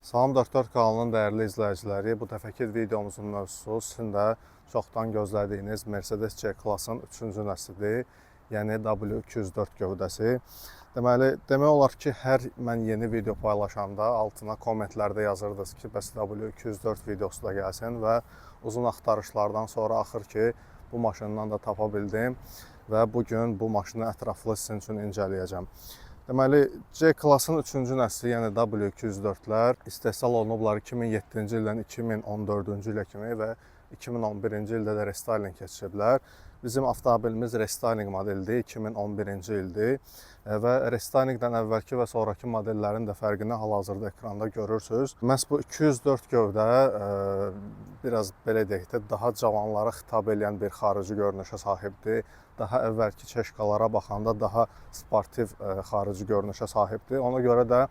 Salam 44 kanalının dəyərli izləyiciləri, bu dəfəki videomuzun mövzusu sizin də çoxdan gözlədiyiniz Mercedes C-Class-ın 3-cü nəslidir, yəni W204 gövdəsi. Demək olar ki, hər mən yeni video paylaşanda altına kommentlərdə yazırdınız ki, bəs W204 videosu da gəlsin və uzun axtarışlardan sonra axır ki, bu maşından da tapa bildim və bugün bu maşını ətraflı sizin üçün incələyəcəm. Deməli, C-Class-ın 3-cü nəsli, yəni W204-lər istehsal olunublar 2007-ci ildən 2014-cü ilə kimi və 2011-ci ildə də restyling keçiriblər. Bizim avtomobilimiz restyling modelidir, 2011-ci ildir və restylinqdən əvvəlki və sonraki modellərin də fərqini hal-hazırda ekranda görürsünüz. Məhz bu 204 gövdə biraz belə deyək də daha cavanlara xitab edən bir xarici görünüşə sahibdir. Daha əvvəlki çeşkalara baxanda daha sportiv xarici görünüşə sahibdir. Ona görə də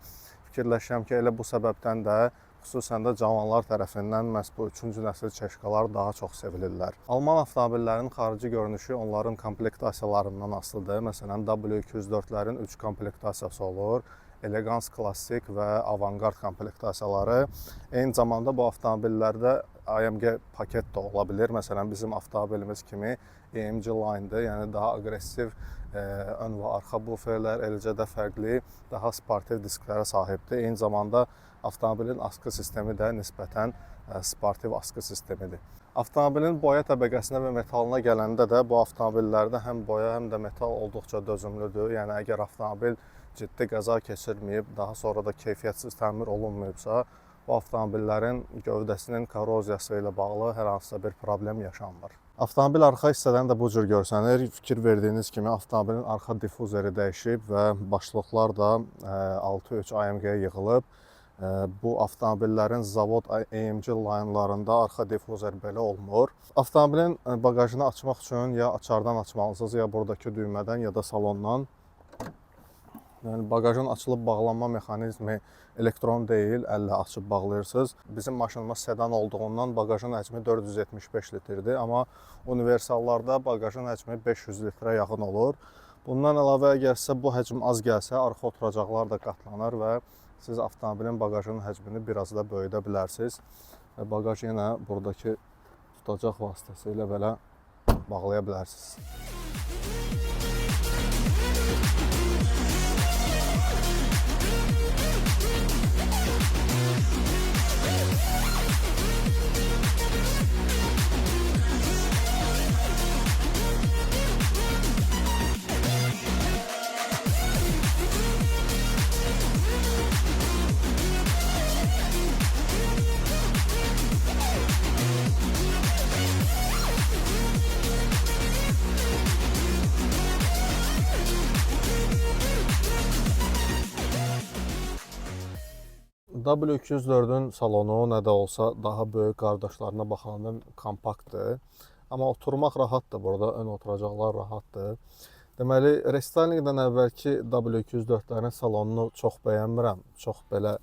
fikirləşirəm ki, elə bu səbəbdən də xüsusən də cavanlar tərəfindən məhz bu 3-cü nəsil çeşkalar daha çox sevilirlər. Alman avtomobillərinin xarici görünüşü onların komplektasiyalarından asılıdır. Məsələn, W204-lərin 3 komplektasiyası olur. Elegans, klassik və avantgard komplektasiyaları. Eyni zamanda bu avtomobillərdə AMG paket də ola bilir. Məsələn, bizim avtomobilimiz kimi AMG Line-dır, yəni daha aqressiv ön və arxa buferlər, eləcə də fərqli, daha sportiv disklərə sahibdir. Eyni zamanda avtomobilin askı sistemi də nisbətən sportiv askı sistemidir. Avtomobilin boya təbəqəsinə və metalına gələndə də bu avtomobillərdə həm boya, həm də metal olduqca dözümlüdür. Yəni, əgər avtomobil ciddi qəza keçirməyib, daha sonra da keyfiyyətsiz təmir olunmayıbsa, bu avtomobillərin gövdəsinin korroziyası ilə bağlı hər hansısa bir problem yaşanmır. Avtomobil arxa hissədən də bu cür görsənir. Fikir verdiyiniz kimi avtomobilin arxa difuzori dəyişib və başlıqlar da 6.3 AMG-yə yığılıb. Bu avtomobillərin zavod AMG line-larında arxa difuzor belə olmur. Avtomobilin bagajını açmaq üçün ya açardan açmalısınız, ya buradakı düymədən, ya da salondan. Yəni, bagajın açılıb bağlanma mexanizmi elektron deyil, əllə açıb bağlayırsınız. Bizim maşınımız sedan olduğundan bagajın həcmi 475 litrdir, amma universallarda bagajın həcmi 500 litrə yaxın olur. Bundan əlavə, əgər sizə bu həcm az gəlsə, arxa oturacaqlar da qatlanır və siz avtomobilin bagajının həcmini biraz da böyüdə bilərsiniz. Və bagaj yenə buradakı tutacaq vasitəsilə belə bağlaya bilərsiniz. W204-ün salonu nə də olsa daha böyük qardaşlarına baxanda kompaktdır. Amma oturmaq rahatdır burada, ön oturacaqlar rahatdır. Deməli, restylinqdən əvvəlki W204-lərin salonunu çox bəyənmirəm. Çox belə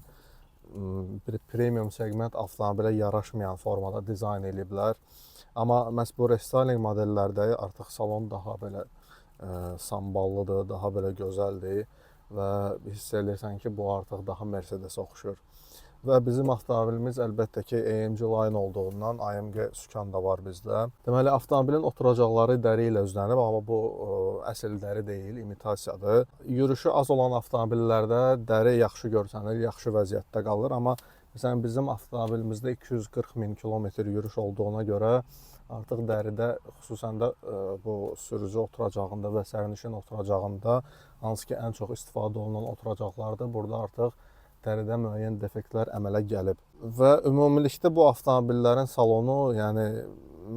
bir premium segment avtomobilə yaraşmayan formada dizayn ediblər. Amma məhz bu restyling modellərdə artıq salon daha belə samballıdır, daha belə gözəldir və hiss edirsən ki, bu artıq daha Mercedes-ə oxşur. Və bizim avtomobilimiz əlbəttə ki, AMG line olduğundan AMG sükan da var bizdə. Deməli, avtomobilin oturacaqları dəri ilə üzlənib, amma bu əsl dəri deyil, imitasiyadır. Yürüşü az olan avtomobillərdə dəri yaxşı görsənir, yaxşı vəziyyətdə qalır, amma məsələn, bizim avtomobilimizdə 240 min kilometr yürüş olduğuna görə artıq dəridə, xüsusən də bu sürücü oturacağında və sərnişin oturacağında, hansı ki, ən çox istifadə olunan oturacaqlardır, burada artıq dəridə müəyyən defektlər əmələ gəlib. Və ümumilikdə bu avtomobillərin salonu, yəni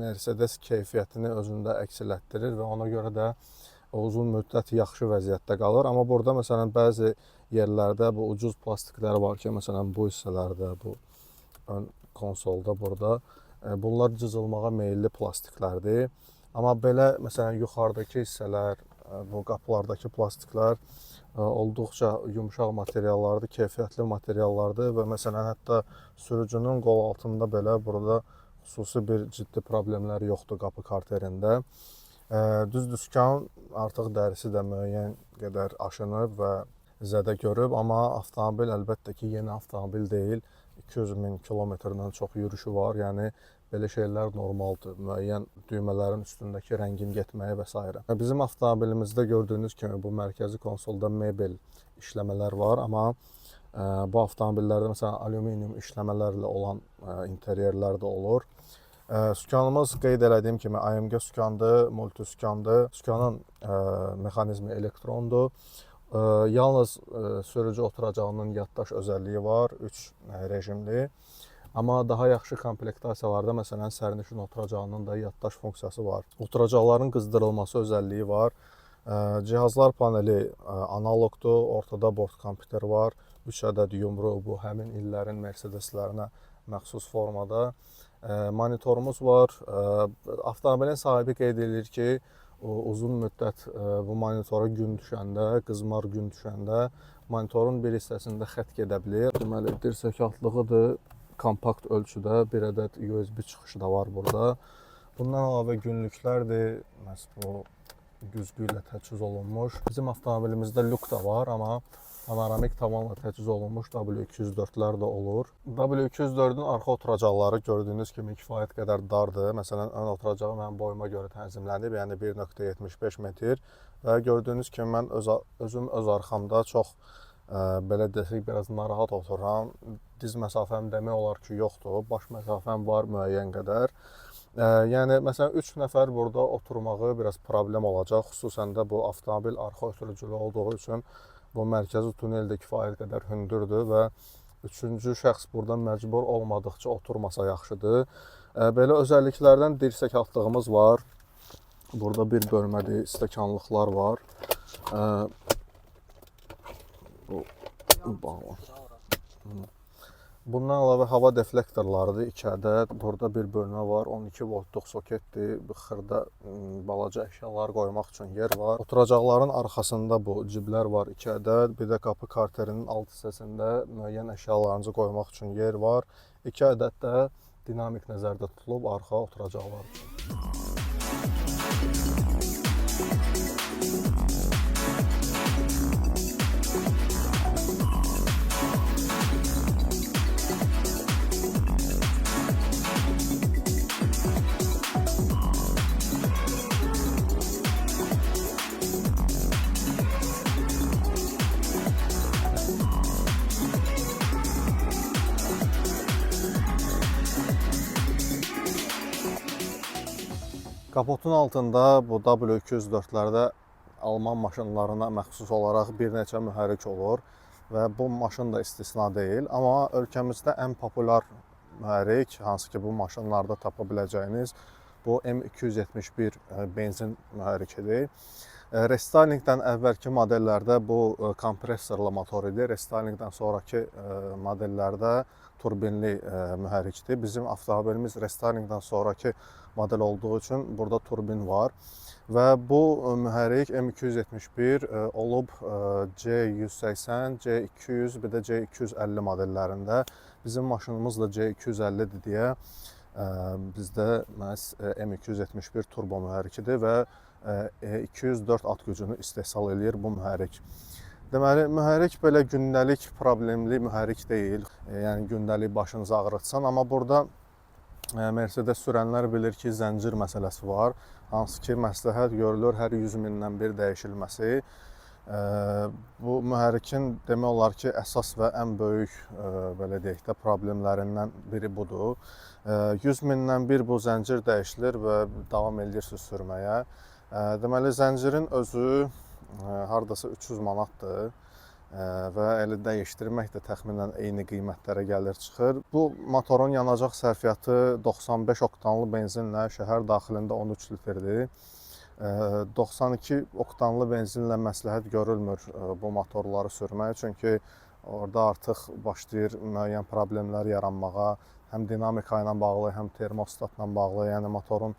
Mercedes keyfiyyətini özündə əks elətdirir və ona görə də uzun müddət yaxşı vəziyyətdə qalır. Amma burada məsələn bəzi yerlərdə bu ucuz plastiklər var ki, məsələn bu hissələrdə, bu ön konsolda burada bunlar cızılmağa meyilli plastiklərdir. Amma belə məsələn yuxarıdakı hissələr, bu qapılardakı plastiklər olduqca yumşaq materiallardır, keyfiyyətli materiallardır və məsələn hətta sürücünün qol altında belə burada xüsusi bir ciddi problemlər yoxdur qapı karterində. Düzdür, sükan artıq dərisi də müəyyən qədər aşınıb və zədə görüb, amma avtomobil əlbəttə ki, yeni avtomobil deyil. 200 min kilometrdən çox yürüşü var. Yəni belə şeylər normaldır. Müəyyən düymələrin üstündəki rəngin getməyi və s. Bizim avtomobilimizdə gördüyünüz kimi bu mərkəzi konsolda mebel işləmələr var, amma bu avtomobillərdə məsələn alüminium işləmələrlə olan interyerlər də olur. Sükanımız qeyd elədiyim kimi AMG sükandır, multi sükandır. Sükanın mexanizmi elektrondur. Yalnız sürücü oturacağının yaddaş özəlliyi var, 3 rejimli. Amma daha yaxşı komplektasiyalarda məsələn sərnişin oturacağının da yaddaş funksiyası var. Oturacaqların qızdırılması özəlliyi var. Cihazlar paneli analogdur, ortada bord kompüter var. 3 ədəd yumru bu həmin illərin Mercedeslərinə məxsus formada. Monitorumuz var. Avtomobilin sahibi qeyd edir ki, uzun müddət bu monitora gün düşəndə, qızmar gün düşəndə monitorun bir hissəsində xətt gedə bilər. Deməli, dirsək altlığıdır, kompakt ölçüdə bir ədəd USB çıxışı da var burada. Bundan əlavə günlüklərdir, məhz bu güzgü ilə təchiz olunmuş. Bizim avtomobilimizdə lük da var, amma panoramik tavanla təchiz olunmuş W204'lər də olur. W204'ün arxa oturacaqları gördüyünüz kimi kifayət qədər dardır. Məsələn, ön oturacağı mənim boyuma görə tənzimlənib, yəni 1.75 metr. Və gördüyünüz kimi mən özüm öz arxamda çox belə desək, biraz narahat otururam. Diz məsafəm demək olar ki, yoxdur. Baş məsafəm var müəyyən qədər. Yəni, məsələn, 3 nəfər burada oturmağı biraz problem olacaq. Xüsusən də bu avtomobil arxa ötürücülü olduğu üçün bu mərkəzi tunel də kifayət qədər hündürdür və üçüncü şəxs burada məcbur olmadıqca oturmasa yaxşıdır. Belə özəlliklərdən dirsək altlığımız var. Burada bir bölməli stəkanlıqlar var. Bundan əlavə hava deflektorlarıdır 2 ədəd. Burada bir bölmə var, 12 voltluq soketdir. Xırda balaca əşyalar qoymaq üçün yer var. Oturacaqların arxasında bu ciblər var 2 ədəd. Bir də qapı karterinin alt hissəsində müəyyən əşyalarınızı qoymaq üçün yer var. 2 ədəd də dinamik nəzərdə tutulub arxa oturacaqlar üçün. Kapotun altında bu W204'lərdə Alman maşınlarına məxsus olaraq bir neçə mühərrik olur və bu maşın da istisna deyil. Amma ölkəmizdə ən populyar mühərrik, hansı ki bu maşınlarda tapa biləcəyiniz bu M271 benzin mühərrikidir. Restalingdən əvvəlki modellərdə bu kompressorlu motor idi. Restalingdən sonraki modellərdə turbinli mühərrikdir. Bizim avtomobilimiz restalingdən sonraki model olduğu üçün burada turbin var. Və bu mühərrik M271 olub C180, C200, bir də C250 modellərində. Bizim maşınımız da C250-dir deyə bizdə məhz M271 turbo mühərrikidir və 204 at gücünü istehsal edir bu mühərrik. Deməli, mühərrik belə gündəlik problemli mühərrik deyil. Yəni gündəlik başınızı ağrıtsan, amma burada Mercedes sürənlər bilir ki, zəncir məsələsi var. Hansı ki, məsləhət görülür hər 100 mindən bir dəyişilməsi. Bu mühərrikin demək olar ki, əsas və ən böyük belə deyək də problemlərindən biri budur. 100 mindən bir bu zəncir dəyişilir və davam edirsiniz sürməyə. Deməli, zəncirin özü hardasa 300 manatdır və elə dəyişdirmək də təxminən eyni qiymətlərə gəlir çıxır. Bu motorun yanacaq sərfiyyatı 95 oktanlı benzinlə şəhər daxilində 13 litrdir. 92 oktanlı benzinlə məsləhət görülmür bu motorları sürmək, çünki orada artıq başlayır müəyyən problemlər yaranmağa, həm dinamika ilə bağlı, həm termostatla bağlı, yəni motorun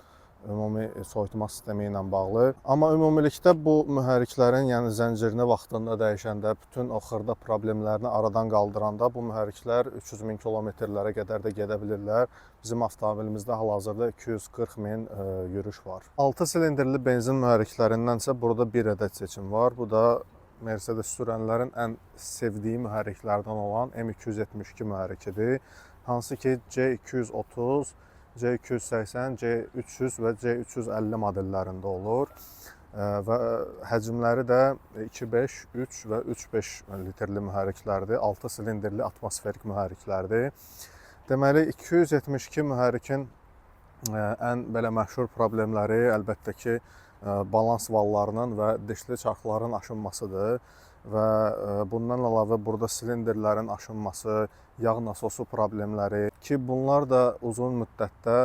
ümumi soyutma sistemi ilə bağlı. Amma ümumilikdə bu mühərriklərin, yəni zəncirini vaxtında dəyişəndə, bütün o xırda problemlərini aradan qaldıranda bu mühərriklər 300 min kilometrlərə qədər də gedə bilirlər. Bizim avtomobilimizdə hal-hazırda 240 min yürüş var. 6 silindrli benzin mühərriklərindənsə burada bir ədəd seçim var. Bu da Mercedes sürənlərin ən sevdiyi mühərriklərdən olan M272 mühərrikidir. Hansı ki C230, C280, C300 və C350 modellərində olur. Və həcmləri də 2.5, 3 və 3.5 litrli mühərriklərdir. 6 silindirli atmosferik mühərriklərdir. Deməli 272 mühərrikin ən belə məşhur problemləri əlbəttə ki balans vallarının və dişli çarxların aşınmasıdır və bundan əlavə burada silindirlərin aşınması, yağ nasosu problemləri ki, bunlar da uzun müddətdə,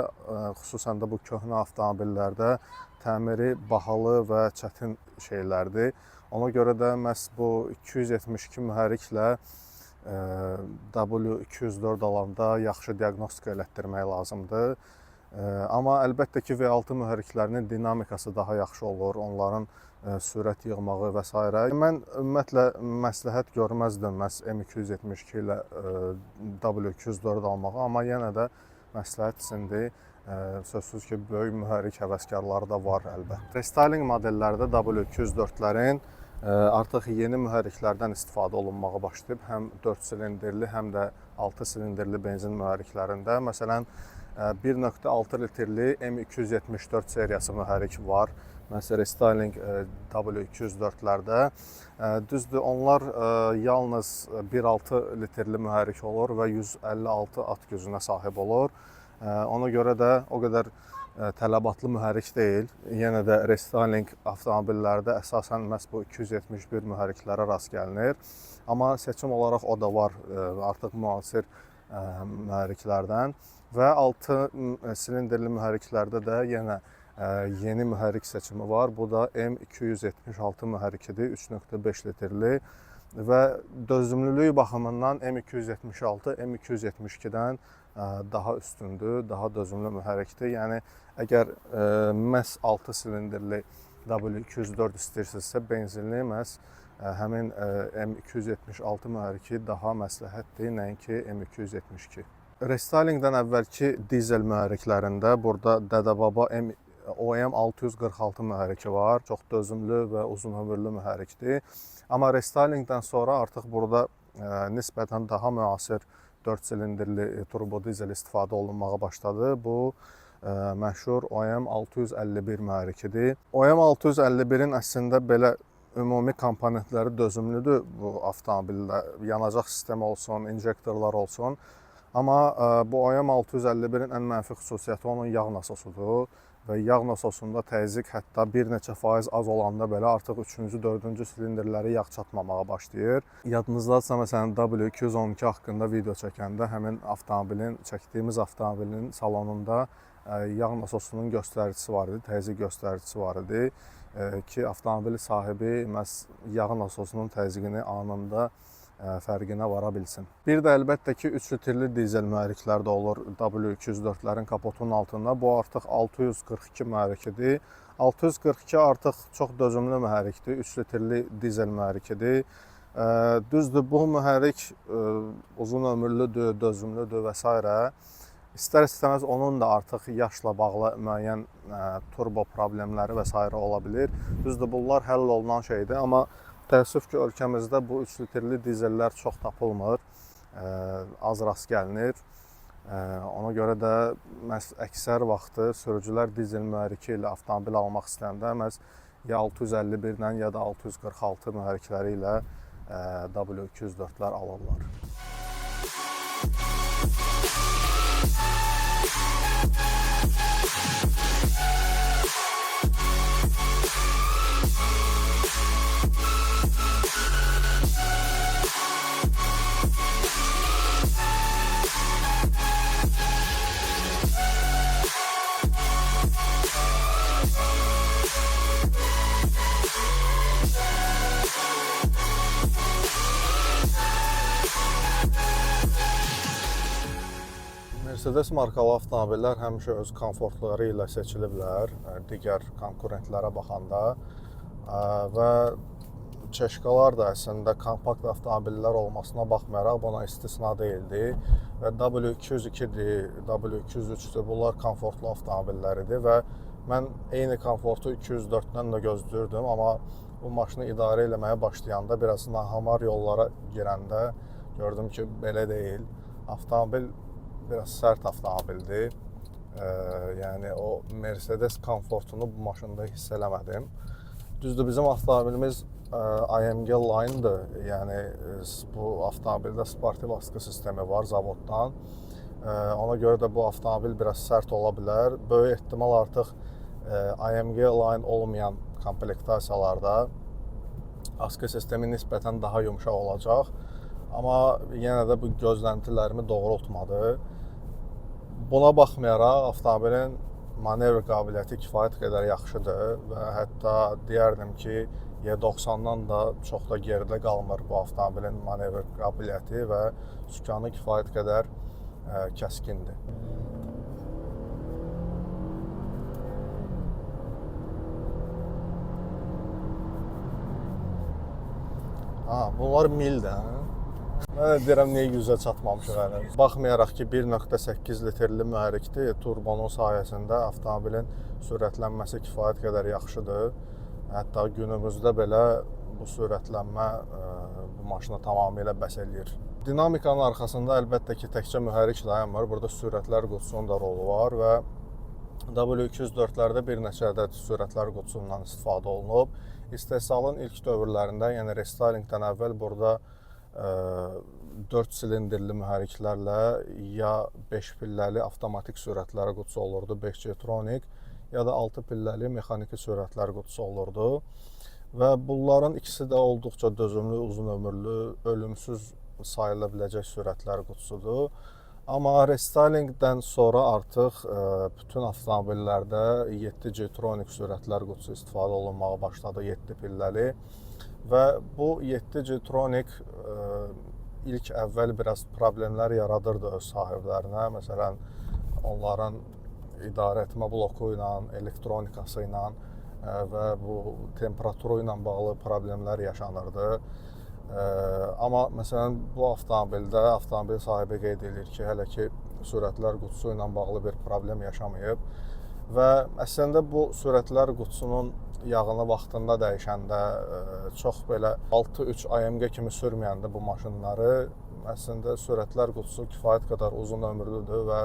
xüsusən də bu köhnə avtomobillərdə təmiri bahalı və çətin şeylərdir. Ona görə də məhz bu 272 mühərriklə W204 alanda yaxşı diaqnostika elətdirmək lazımdır. Amma əlbəttə ki, V6 mühərriklərinin dinamikası daha yaxşı olur, onların sürət yığmağı və s. Mən ümumiyyətlə məsləhət görməzdim məhz M272 ilə W204 almağı, amma yenə də məsləhət içindir. Sözsüz ki, böyük mühərrik həvəskarları da var əlbəttə. Restyling modellərdə W204-lərin artıq yeni mühərriklərdən istifadə olunmağa başlayıb. Həm 4 silindirli, həm də 6 silindirli benzin mühərriklərində. Məsələn, 1.6 litrli M274 seriyası mühərrik var. Məsələn, Restyling W204-lərdə. Düzdür, onlar yalnız 1.6 litrli mühərrik olur və 156 at gücünə sahib olur. Ona görə də o qədər tələbatlı mühərrik deyil. Yenə də restyling avtomobillərdə əsasən məhz bu 271 mühərriklərə rast gəlinir. Amma seçim olaraq o da var artıq müasir mühərriklərdən. Və 6 silindirli mühərriklərdə də yenə yeni mühərrik seçimi var. Bu da M276 mühərrikidir, 3.5 litrli və dözümlülük baxımından M276 M272-dən daha üstündür, daha dözümlü mühərrikdir. Yəni, əgər məhz 6 silindirli W204 istəyirsinizsə, benzinli məhz həmin M276 mühərriki daha məsləhətdir, nəinki M272. Restylingdən əvvəlki dizel mühərriklərində burada Dədəbaba OM 646 mühərriki var. Çox dözümlü və uzun ömürlü mühərrikdir. Amma restylingdən sonra artıq burada nisbətən daha müasir 4 silindirli turbo dizel istifadə olunmağa başladı. Bu məşhur OM 651 mühərrikidir. OM 651-in əslində belə ümumi komponentləri dözümlüdür bu avtomobildə. Yanacaq sistemi olsun, injektorlar olsun. Amma bu OM 651-in ən mənfi xüsusiyyəti onun yağ nasosudur. Və yağ nasosunda təzyiq hətta bir neçə faiz az olanda belə artıq 3-cü, 4-cü silindirləri yağ çatmamağa başlayır. Yadınızdadsa, məsələn, W212 haqqında video çəkəndə həmin çəkdiyimiz avtomobilin salonunda yağ nasosunun göstəricisi var idi, təzyiq göstəricisi var idi ki, avtomobil sahibi məhz yağ nasosunun təzyiqini anında fərqinə vara bilsin. Bir də əlbəttə ki, 3 litrli dizel mühərriklər də olur W204-lərin kapotunun altında. Bu artıq 642 mühərrikidir. 642 artıq çox dözümlü mühərrikdir, 3 litrli dizel mühərrikidir. Düzdür, bu mühərrik uzun ömürlüdür, dözümlüdür və s. İstər-istəməz onun da artıq yaşla bağlı müəyyən turbo problemləri və s. ola bilir. Düzdür, bunlar həll olunan şeydir, amma təəssüf ki, ölkəmizdə bu 3 litrli dizellər çox tapılmır, az rast gəlinir. Ona görə də əksər vaxtı sürücülər dizel mühərriki ilə avtomobil almaq istəyəndə məhz ya 651-lə ya da 646 mühərrikləri ilə W204-lər alırlar. Mercedes markalı avtomobillər həmişə öz komfortları ilə seçiliblər digər konkurentlərə baxanda və Çeşkalar da əslində kompakt avtomobillər olmasına baxmayaraq buna istisna deyildi və W202-dir, W203-dür, bunlar komfortlu avtomobilləridir və mən eyni komfortu 204-dən də gözləyirdim, amma bu maşını idarə etməyə başlayanda, biraz nahamar yollara girəndə gördüm ki, belə deyil. Avtomobil biraz sərt avtomobildir. Yəni o Mercedes komfortunu bu maşında hiss eləmədim. Düzdür, bizim avtomobilimiz AMG Line-dır. Yəni bu avtomobildə sportiv askı sistemi var zavoddan. Ona görə də bu avtomobil biraz sərt ola bilər. Böyük ehtimal artıq AMG Line olmayan komplektasiyalarda askı sistemi nisbətən daha yumşaq olacaq. Amma yenə də bu gözləntilərimi doğrultmadı. Buna baxmayaraq avtomobilin manevr qabiliyyəti kifayət qədər yaxşıdır və hətta deyərdim ki, E90-dan da çox da geridə qalmır bu avtomobilin manevr qabiliyyəti və sükanı kifayət qədər kəskindir. Bunlar mildir. Mən də deyirəm, niyə 100-ə çatmamışıq hələ. Baxmayaraq ki, 1.8 litrli mühərrikdir, turbonun sayəsində avtomobilin sürətlənməsi kifayət qədər yaxşıdır. Hətta günümüzdə belə bu sürətlənmə bu maşına tamamilə bəs eləyir. Dinamikanın arxasında əlbəttə ki, təkcə mühərrik dayanmır. Burada sürətlər qutusunun da rolu var və W204-lərdə bir neçə ədəd sürətlər qutusundan istifadə olunub. İstehsalın ilk dövrlərində, yəni restylinqdən əvvəl burada 4 silindrli mühərriklərlə ya 5 pilləli avtomatik sürətlər qutusu olurdu, 5G-Tronic, ya da 6 pilləli mexaniki sürətlər qutusu olurdu. Və bunların ikisi də olduqca dözümlü, uzun ömürlü, ölümsüz sayıla biləcək sürətlər qutusudur. Amma restylingdən sonra artıq bütün avtomobillərdə 7G-Tronic sürətlər qutusu istifadə olunmağa başladı, 7 pilləli. Və bu 7G-Tronic ilk əvvəl biraz problemlər yaradırdı öz sahiblərinə. Məsələn, onların idarə etmə bloku ilə, elektronikası ilə və bu temperaturu ilə bağlı problemlər yaşanırdı. Amma məsələn, bu avtomobildə avtomobil sahibi qeyd edir ki, hələ ki sürətlər qutusu ilə bağlı bir problem yaşamayıb. Və əslində bu sürətlər qutusunun yağını vaxtında dəyişəndə, çox belə 6-3 AMG kimi sürməyəndə bu maşınları, əslində sürətlər qutusu kifayət qədər uzun ömürlüdür və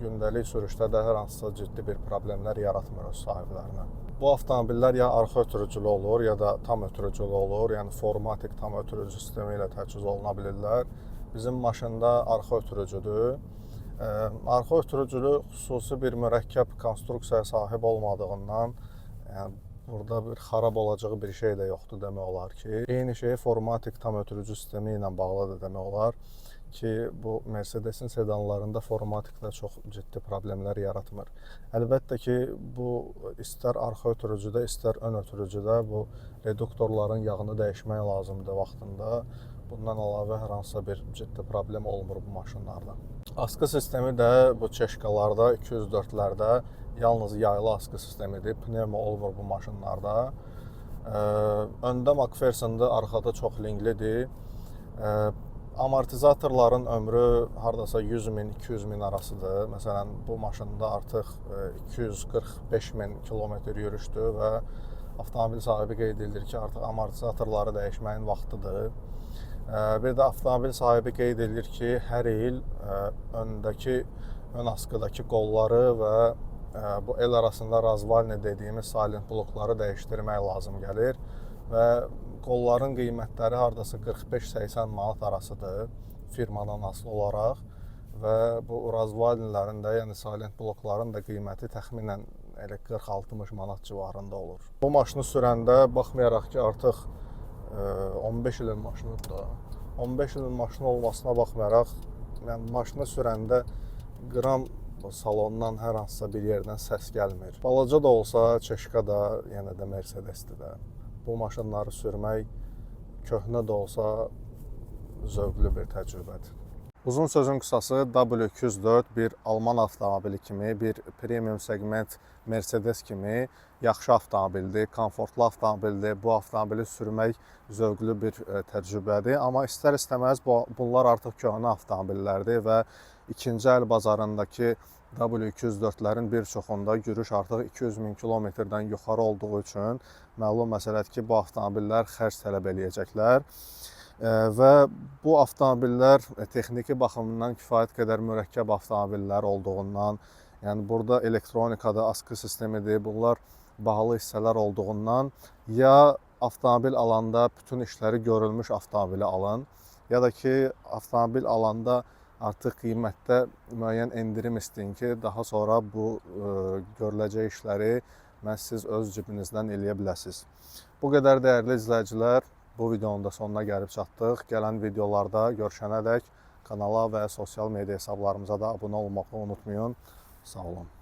gündəlik sürüşdə də hər hansısa ciddi bir problemlər yaratmır öz sahiblərinə. Bu avtomobillər ya arxa ötürücülü olur, ya da tam ötürücülü olur, yəni formatik tam ötürücü sistemi ilə təchiz oluna bilirlər. Bizim maşında arxa ötürücüdür. Arxa ötürücülü xüsusi bir mürəkkəb konstruksiyaya sahib olmadığından, yəni burada bir xarab olacağı bir şey də yoxdur demək olar ki. Eyni şey formatik tam ötürücü sistemi ilə bağlıdır demək olar ki, bu Mercedes-in sedanlarında formatikdə çox ciddi problemlər yaratmır. Əlbəttə ki, bu istər arxa ötürücüdə, istər ön ötürücüdə bu reduktorların yağını dəyişmək lazımdır vaxtında. Bundan əlavə hər hansısa bir ciddi problem olmur bu maşınlarda. Askı sistemi də bu çeşkalarda, 204-lərdə yalnız yaylı askı sistemidir. Pnevmo olmur bu maşınlarda. Öndə McPherson'dır, arxada çox linglidir. Amortizatorların ömrü hardasa 100 min, 200 min arasıdır. Məsələn, bu maşında artıq 245 min kilometr yürüşdür və avtomobil sahibi qeyd edir ki, artıq amortizatorları dəyişməyin vaxtıdır. Bir də avtomobil sahibi qeyd edir ki, hər il ön askıdakı qolları və bu el arasında razvalni dediyimiz silent blokları dəyişdirmək lazım gəlir və qolların qiymətləri hardasa 45-80 manat arasıdır firmadan asılı olaraq və bu razvalnilərin də, yəni silent blokların da qiyməti təxminən elə 40-60 manat civarında olur. Bu maşını sürəndə baxmayaraq ki, artıq 15 ilin maşınıdır da. 15 ilin maşını olmasına baxmayaraq, yəni maşını sürəndə qram salondan hər hansısa bir yerdən səs gəlmir. Balaca da olsa, çeşka da, yenə də Mercedes-dir də. Bu maşınları sürmək köhnə də olsa zövqlü bir təcrübədir. Uzun sözün qısası, W204 bir Alman avtomobili kimi, bir premium segment Mercedes kimi yaxşı avtomobildir, komfortlu avtomobildir. Bu avtomobili sürmək zövqlü bir təcrübədir. Amma istər-istəməz bunlar artıq köhnə avtomobillərdir və ikinci əl bazarındakı W204-lərin bir çoxunda gürüş artıq 200 min kilometrdən yuxarı olduğu üçün məlum məsələdir ki, bu avtomobillər xərc tələb eləyəcəklər. Və bu avtomobillər texniki baxımından kifayət qədər mürəkkəb avtomobillər olduğundan, yəni burada elektronikada askı sistemidir, bunlar bahalı hissələr olduğundan ya avtomobil alanda bütün işləri görülmüş avtomobili alın, ya da ki, avtomobil alanda artıq qiymətdə müəyyən endirim istəyin ki, daha sonra bu görüləcək işləri məhz siz öz cibinizdən eləyə biləsiniz. Bu qədər dəyərli izləyicilər, bu videonun da sonuna gəlib çatdıq. Gələn videolarda görüşənədək kanala və sosial media hesablarımıza da abunə olmağı unutmayın. Sağ olun.